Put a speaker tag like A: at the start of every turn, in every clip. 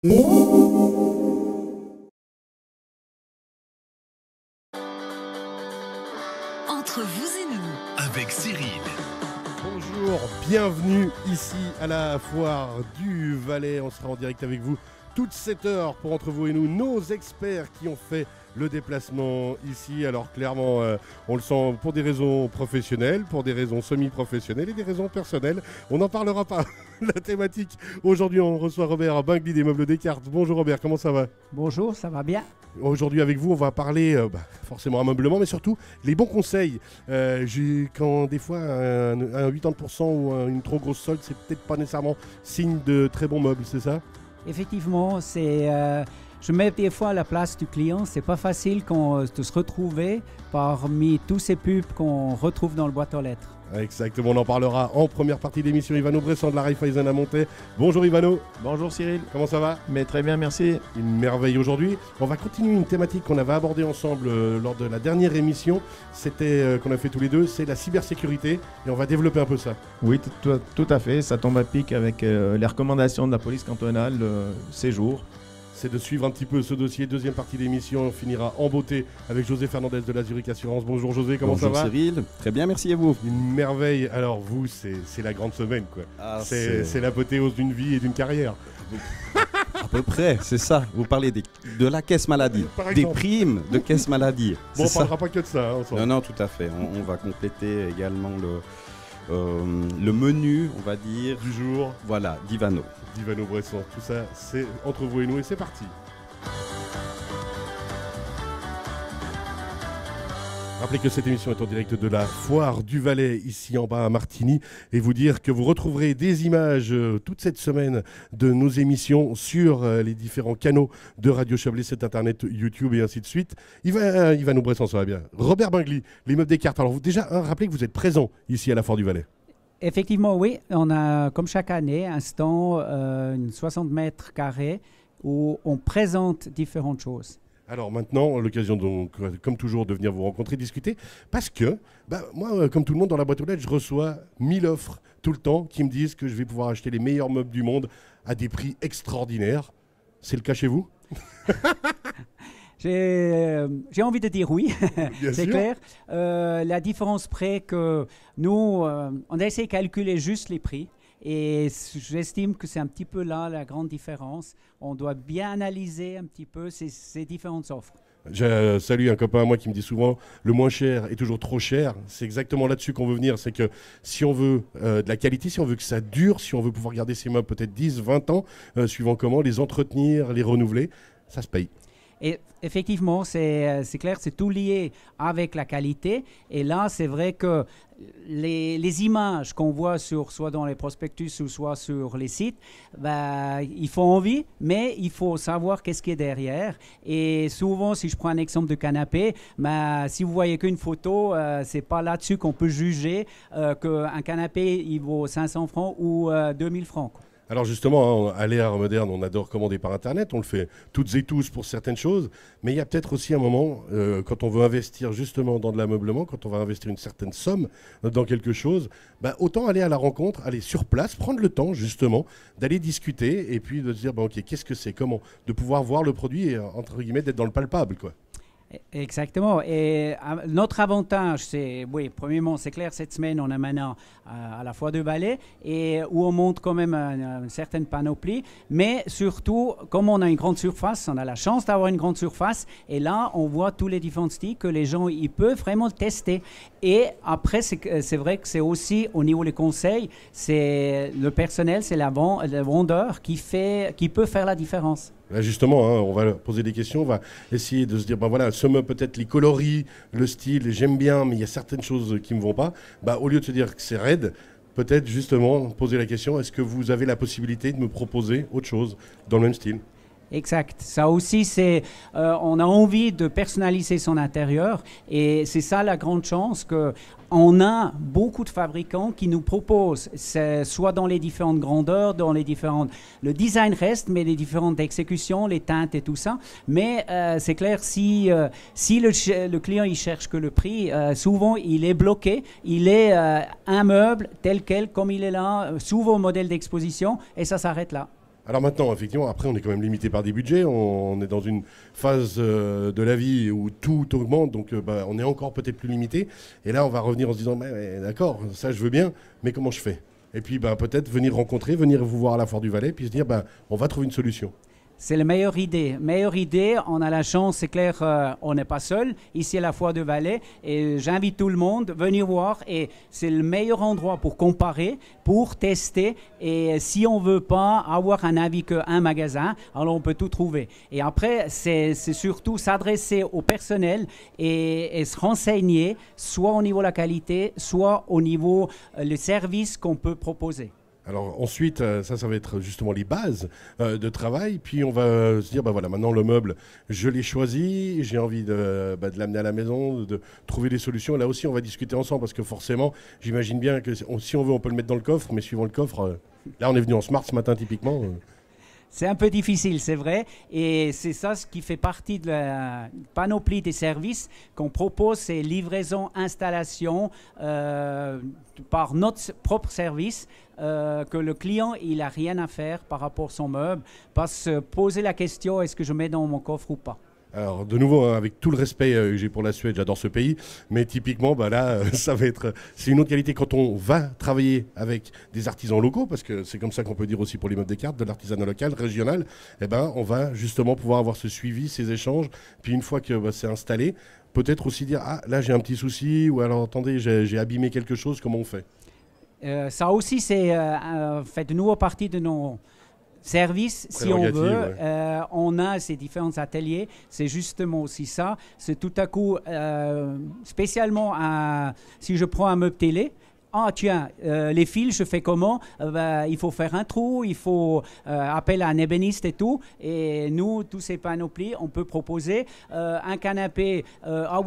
A: Entre vous et nous,
B: avec Cyril.
C: Bonjour, bienvenue ici à la foire du Valais. On sera en direct avec vous toute cette heure pour Entre vous et nous, nos experts qui ont fait le déplacement ici. Alors clairement, on le sent pour des raisons professionnelles, pour des raisons semi-professionnelles et des raisons personnelles. On n'en parlera pas. La thématique, aujourd'hui on reçoit Robert Bingli des Meubles Descartes. Bonjour Robert, comment ça va?
D: Bonjour, ça va bien.
C: Aujourd'hui avec vous, on va parler forcément ameublement, mais surtout les bons conseils. Quand des fois un 80% ou une trop grosse solde, c'est peut-être pas nécessairement signe de très bons meubles, c'est ça?
D: Effectivement, je mets des fois à la place du client. C'est pas facile de se retrouver parmi tous ces pubs qu'on retrouve dans le boîte aux lettres.
C: Exactement, on en parlera en première partie d'émission. Ivano Bressan de la Raiffeisen à Montaix. Bonjour Ivano.
E: Bonjour Cyril.
C: Comment ça va?
E: Mais très bien, merci.
C: Une merveille aujourd'hui. On va continuer une thématique qu'on avait abordée ensemble lors de la dernière émission. C'était qu'on a fait tous les deux, c'est la cybersécurité. Et on va développer un peu ça.
E: Oui, tout à fait. Ça tombe à pic avec les recommandations de la police cantonale ces jours.
C: C'est de suivre un petit peu ce dossier. Deuxième partie d'émission, on finira en beauté avec José Fernandez de la Zurich Assurance. Bonjour José, comment ça va?
F: Bonjour Cyril, très bien, merci à vous.
C: Une merveille. Alors vous, c'est la grande semaine, quoi.
F: Ah,
C: c'est l'apothéose d'une vie et d'une carrière.
F: À peu près, c'est ça. Vous parlez de la caisse maladie, des primes de caisse maladie.
C: Bon, on ne parlera pas que de ça. Hein,
F: non, tout à fait. On va compléter également le menu, on va dire.
C: Du jour.
F: Voilà, d'Ivano.
C: D'Ivano Bressan. Tout ça, c'est entre vous et nous et c'est parti. Rappelez que cette émission est en direct de la foire du Valais, ici en bas à Martigny, et vous dire que vous retrouverez des images toute cette semaine de nos émissions sur les différents canaux de Radio Chablais, site internet, YouTube et ainsi de suite. Ivano Bressan, ça va bien. Robert Bingli, les Meubles Descartes. Alors déjà, rappelez que vous êtes présent ici à la foire du Valais.
D: Effectivement, oui. On a, comme chaque année, un stand, une 60 mètres carrés, où on présente différentes choses. Alors
C: maintenant, l'occasion donc, comme toujours, de venir vous rencontrer, discuter, parce que moi, comme tout le monde dans la boîte aux lettres, je reçois 1000 offres tout le temps qui me disent que je vais pouvoir acheter les meilleurs meubles du monde à des prix extraordinaires. C'est le cas chez vous?
D: J'ai envie de dire oui, c'est clair. La différence près que nous, on a essayé de calculer juste les prix. Et j'estime que c'est un petit peu là la grande différence. On doit bien analyser un petit peu ces différentes offres.
C: Je salue un copain à moi qui me dit souvent le moins cher est toujours trop cher. C'est exactement là-dessus qu'on veut venir. C'est que si on veut de la qualité, si on veut que ça dure, si on veut pouvoir garder ces meubles peut-être 10, 20 ans, suivant comment, les entretenir, les renouveler, ça se paye.
D: Et effectivement, c'est clair, c'est tout lié avec la qualité. Et là, c'est vrai que les images qu'on voit soit dans les prospectus ou soit sur les sites, ils font envie, mais il faut savoir qu'est-ce qui est derrière. Et souvent, si je prends un exemple de canapé, si vous voyez qu'une photo, c'est pas là-dessus qu'on peut juger qu'un canapé, il vaut 500 francs ou 2000 francs, quoi.
C: Alors justement, à l'ère moderne, on adore commander par Internet, on le fait toutes et tous pour certaines choses, mais il y a peut-être aussi un moment, quand on veut investir justement dans de l'ameublement, quand on va investir une certaine somme dans quelque chose, autant aller à la rencontre, aller sur place, prendre le temps justement d'aller discuter et puis de se dire, ok, qu'est-ce que c'est, comment, de pouvoir voir le produit et entre guillemets d'être dans le palpable, quoi.
D: Exactement. Et notre avantage, c'est, oui, premièrement, c'est clair, cette semaine, on est maintenant à la foire du Valais et où on montre quand même une certaine panoplie. Mais surtout, comme on a une grande surface, on a la chance d'avoir une grande surface. Et là, on voit tous les différents styles que les gens, ils peuvent vraiment tester. Et après, c'est vrai que c'est aussi, au niveau des conseils, c'est le personnel, c'est le vendeur qui peut faire la différence.
C: Là justement, on va poser des questions, on va essayer de se dire, voilà, ce meuble, peut-être les coloris, le style, j'aime bien, mais il y a certaines choses qui ne me vont pas. Au lieu de se dire que c'est raide, peut-être justement poser la question, est-ce que vous avez la possibilité de me proposer autre chose dans le même style?
D: Exact. Ça aussi, on a envie de personnaliser son intérieur et c'est ça la grande chance qu'on a beaucoup de fabricants qui nous proposent, soit dans les différentes grandeurs, le design reste, mais les différentes exécutions, les teintes et tout ça. Mais c'est clair, si le client il cherche que le prix, souvent il est bloqué, il est un meuble tel quel, comme il est là, souvent au modèle d'exposition et ça s'arrête là.
C: Alors maintenant, effectivement, après, on est quand même limité par des budgets. On est dans une phase de la vie où tout augmente, donc on est encore peut-être plus limité. Et là, on va revenir en se disant, d'accord, ça je veux bien, mais comment je fais? Et puis peut-être venir rencontrer, venir vous voir à la Foire du Valais, puis se dire, on va trouver une solution.
D: C'est la meilleure idée. Meilleure idée, on a la chance, c'est clair, on n'est pas seul ici à la Foire du Valais. Et j'invite tout le monde à venir voir. Et c'est le meilleur endroit pour comparer, pour tester. Et si on ne veut pas avoir un avis qu'un magasin, alors on peut tout trouver. Et après, c'est surtout s'adresser au personnel et se renseigner, soit au niveau de la qualité, soit au niveau des services qu'on peut proposer.
C: Alors ensuite, ça va être justement les bases de travail. Puis on va se dire, voilà, maintenant le meuble, je l'ai choisi, j'ai envie de l'amener à la maison, de trouver des solutions. Là aussi, on va discuter ensemble parce que forcément, j'imagine bien que si on veut, on peut le mettre dans le coffre, mais suivant le coffre, là on est venu en smart ce matin typiquement.
D: C'est un peu difficile, c'est vrai, et c'est ça ce qui fait partie de la panoplie des services qu'on propose, c'est livraison, installation par notre propre service, que le client il n'a rien à faire par rapport à son meuble, pas se poser la question est-ce que je mets dans mon coffre ou pas.
C: Alors de nouveau, avec tout le respect que j'ai pour la Suède, j'adore ce pays, mais typiquement là, c'est une autre qualité quand on va travailler avec des artisans locaux, parce que c'est comme ça qu'on peut dire aussi pour les meubles des cartes, de l'artisanat local, régional, on va justement pouvoir avoir ce suivi, ces échanges, puis une fois que c'est installé, peut-être aussi dire là j'ai un petit souci, ou alors attendez j'ai abîmé quelque chose, comment on fait?
D: Ça aussi c'est fait de nouveau partie de nos service, si on veut, ouais. On a ces différents ateliers, c'est justement aussi ça, c'est tout à coup, spécialement si je prends un meuble télé, tiens, les fils, je fais comment? Il faut faire un trou, il faut appeler un ébéniste et tout. Et nous, tous ces panoplies, on peut proposer un canapé.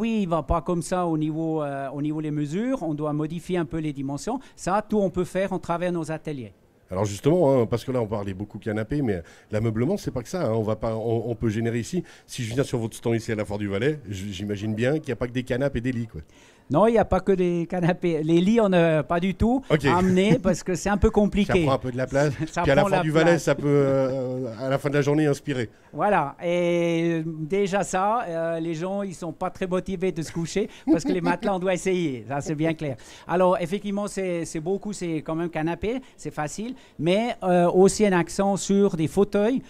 D: Oui, il ne va pas comme ça au niveau des mesures. On doit modifier un peu les dimensions. Ça, tout on peut faire en travers nos ateliers.
C: Alors justement, parce que là on parlait beaucoup canapé, mais l'ameublement c'est pas que ça. On peut générer ici. Si je viens sur votre stand ici à la Foire du Valais, j'imagine bien qu'il n'y a pas que des canapes et des lits, quoi.
D: Non, il n'y a pas que des canapés. Les lits, on n'a pas du tout amené parce que c'est un peu compliqué.
C: Ça prend un peu de la place. Puis à la Foire du Valais, ça peut, à la fin de la journée, inspirer.
D: Voilà. Et déjà ça, les gens, ils ne sont pas très motivés de se coucher parce que les matelas, on doit essayer. Ça, c'est bien clair. Alors, effectivement, c'est quand même canapé, c'est facile. Mais aussi un accent sur des fauteuils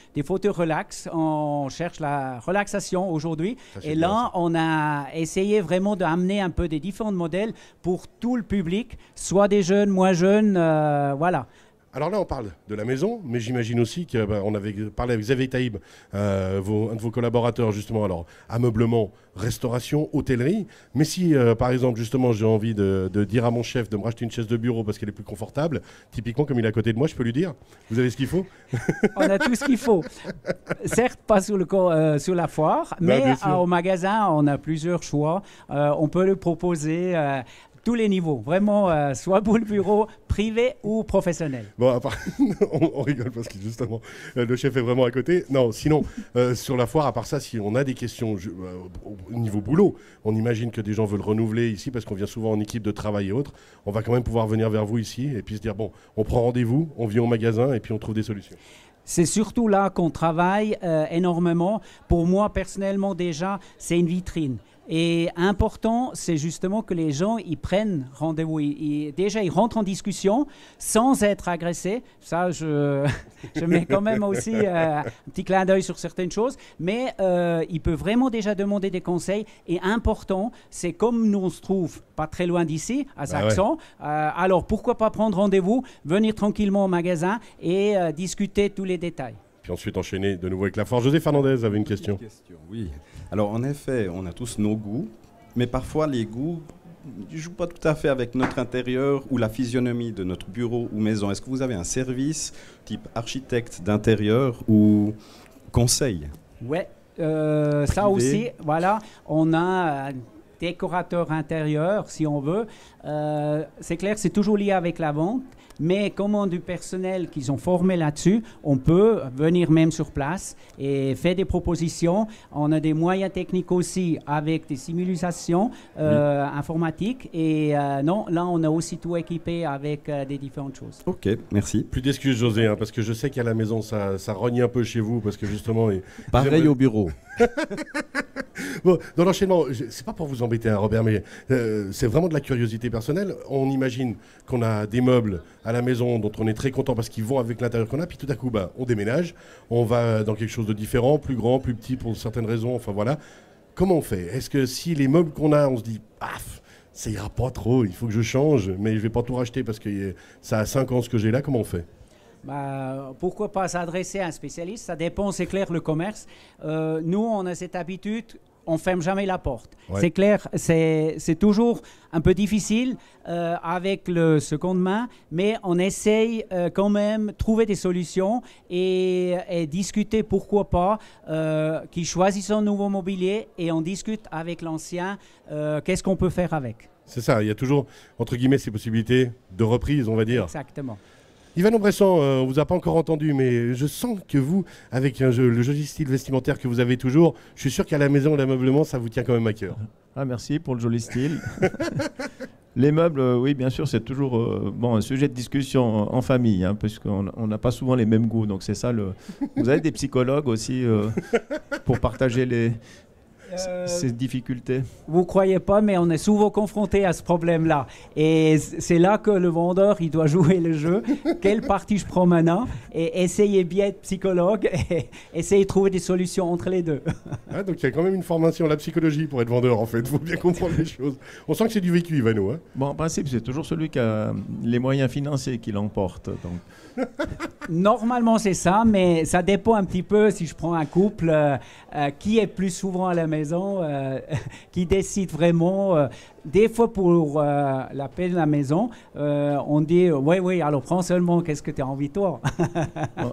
D: relax. On cherche la relaxation aujourd'hui. Et là, on a essayé vraiment d'amener un peu des différents modèles pour tout le public, soit des jeunes, moins jeunes, voilà.
C: Alors là, on parle de la maison, mais j'imagine aussi qu'on avait parlé avec Xavier Taïb, un de vos collaborateurs, justement, alors, ameublement, restauration, hôtellerie. Mais si, par exemple, justement, j'ai envie de dire à mon chef de me racheter une chaise de bureau parce qu'elle est plus confortable, typiquement, comme il est à côté de moi, je peux lui dire, vous avez ce qu'il faut?
D: On a tout ce qu'il faut. Certes, pas sur la foire, mais au magasin, on a plusieurs choix. On peut le proposer tous les niveaux, vraiment, soit pour le bureau, privé ou professionnel.
C: Bon, on rigole parce que justement, le chef est vraiment à côté. Non, sinon, sur la foire, à part ça, si on a des questions au niveau boulot, on imagine que des gens veulent renouveler ici parce qu'on vient souvent en équipe de travail et autres. On va quand même pouvoir venir vers vous ici et puis se dire, bon, on prend rendez-vous, on vient au magasin et puis on trouve des solutions.
D: C'est surtout là qu'on travaille énormément. Pour moi, personnellement, déjà, c'est une vitrine. Et important, c'est justement que les gens ils prennent rendez-vous. Déjà, ils rentrent en discussion sans être agressés. Ça, je mets quand même aussi un petit clin d'œil sur certaines choses. Mais ils peuvent vraiment déjà demander des conseils. Et important, c'est comme nous on se trouve pas très loin d'ici, à Saxon. Ouais. Alors, pourquoi pas prendre rendez-vous, venir tranquillement au magasin et discuter tous les détails.
C: Puis ensuite enchaîner de nouveau avec la foire. José Fernandez avait une question.
F: Oui. Alors en effet, on a tous nos goûts, mais parfois les goûts ne jouent pas tout à fait avec notre intérieur ou la physionomie de notre bureau ou maison. Est-ce que vous avez un service type architecte d'intérieur ou conseil?
D: Ouais, ça aussi, voilà, on a décorateur intérieur si on veut. C'est clair, c'est toujours lié avec la vente. mais comme on a du personnel qui sont formés là-dessus, on peut venir même sur place et faire des propositions. On a des moyens techniques aussi avec des simulations informatiques. Et non, là, on a aussi tout équipé avec des différentes choses.
F: Ok, merci.
C: Plus d'excuses, José, hein, parce que je sais qu'à la maison, ça rogne un peu chez vous, parce que justement...
F: Pareil au bureau.
C: Bon, dans l'enchaînement, c'est pas pour vous embêter, hein, Robert, mais c'est vraiment de la curiosité personnelle. On imagine qu'on a des meubles à la maison dont on est très content parce qu'ils vont avec l'intérieur qu'on a, puis tout à coup, on déménage, on va dans quelque chose de différent, plus grand, plus petit pour certaines raisons, enfin voilà. Comment on fait? Est-ce que si les meubles qu'on a, on se dit, paf, ça ira pas trop, il faut que je change, mais je vais pas tout racheter parce que ça a 5 ans ce que j'ai là, comment on fait?
D: Pourquoi pas s'adresser à un spécialiste? Ça dépend, c'est clair, le commerce. Nous, on a cette habitude, on ferme jamais la porte. Ouais. C'est clair, c'est toujours un peu difficile avec le seconde main, mais on essaye quand même de trouver des solutions et discuter, pourquoi pas, qu'ils choisissent un nouveau mobilier et on discute avec l'ancien, qu'est-ce qu'on peut faire avec.
C: C'est ça, il y a toujours, entre guillemets, ces possibilités de reprise, on va dire.
D: Exactement.
C: Ivano Bressan, on ne vous a pas encore entendu, mais je sens que vous, avec le joli style vestimentaire que vous avez toujours, je suis sûr qu'à la maison, l'ameublement, ça vous tient quand même à cœur.
E: Ah, merci pour le joli style. Les meubles, oui, bien sûr, c'est toujours un sujet de discussion en famille, hein, parce qu'on n'a pas souvent les mêmes goûts. Donc c'est ça. Vous avez des psychologues aussi pour partager ces difficultés?
D: Vous croyez pas, mais on est souvent confronté à ce problème-là. Et c'est là que le vendeur, il doit jouer le jeu. Quelle partie je prends maintenant? Et essayer bien d'être psychologue et essayer de trouver des solutions entre les deux.
C: Ah, donc il y a quand même une formation à la psychologie pour être vendeur, en fait. Il faut bien comprendre les choses. On sent que c'est du vécu, Ivano. Hein.
E: Bon, en principe, c'est toujours celui qui a les moyens financiers qui l'emporte. Donc.
D: Normalement, c'est ça, mais ça dépend un petit peu si je prends un couple qui est plus souvent à la maison, qui décide vraiment. Des fois, pour la paix de la maison, on dit oui, alors prends seulement qu'est-ce que tu as envie, toi.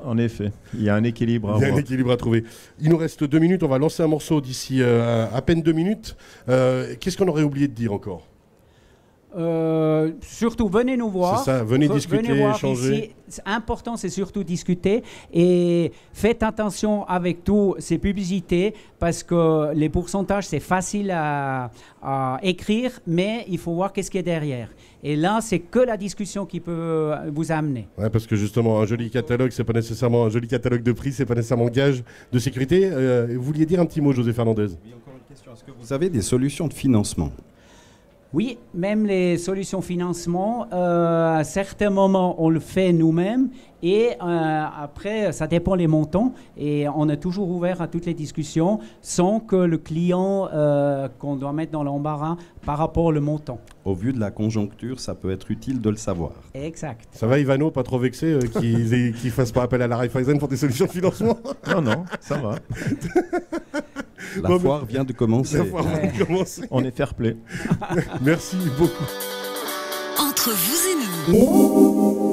E: En effet, il y a un équilibre à avoir.
C: Il y a un équilibre à trouver. Il nous reste 2 minutes, on va lancer un morceau d'ici à peine 2 minutes. Qu'est-ce qu'on aurait oublié de dire encore ?
D: Surtout, venez nous voir.
C: C'est ça, venez discuter, échanger.
D: Important, c'est surtout discuter et faites attention avec tous ces publicités parce que les pourcentages, c'est facile à écrire, mais il faut voir qu'est-ce qu'il y a derrière. Et là, c'est que la discussion qui peut vous amener.
C: Ouais, parce que justement, un joli catalogue, c'est pas nécessairement un joli catalogue de prix, c'est pas nécessairement gage de sécurité. Vous vouliez dire un petit mot, José Fernandez?
F: Oui, encore une question. Est-ce que vous avez des solutions de financement?
D: Oui, même les solutions financement, à certains moments, on le fait nous-mêmes et après, ça dépend les montants et on est toujours ouvert à toutes les discussions sans que le client qu'on doit mettre dans l'embarras par rapport au montant.
F: Au vu de la conjoncture, ça peut être utile de le savoir.
D: Exact.
C: Ça va, Ivano, pas trop vexé qu'ils ne fassent pas appel à la Raiffeisen pour des solutions de financement?
E: Non, ça va.
F: La foire vient de commencer.
E: On est fair play.
C: Merci beaucoup.
A: Entre vous et nous.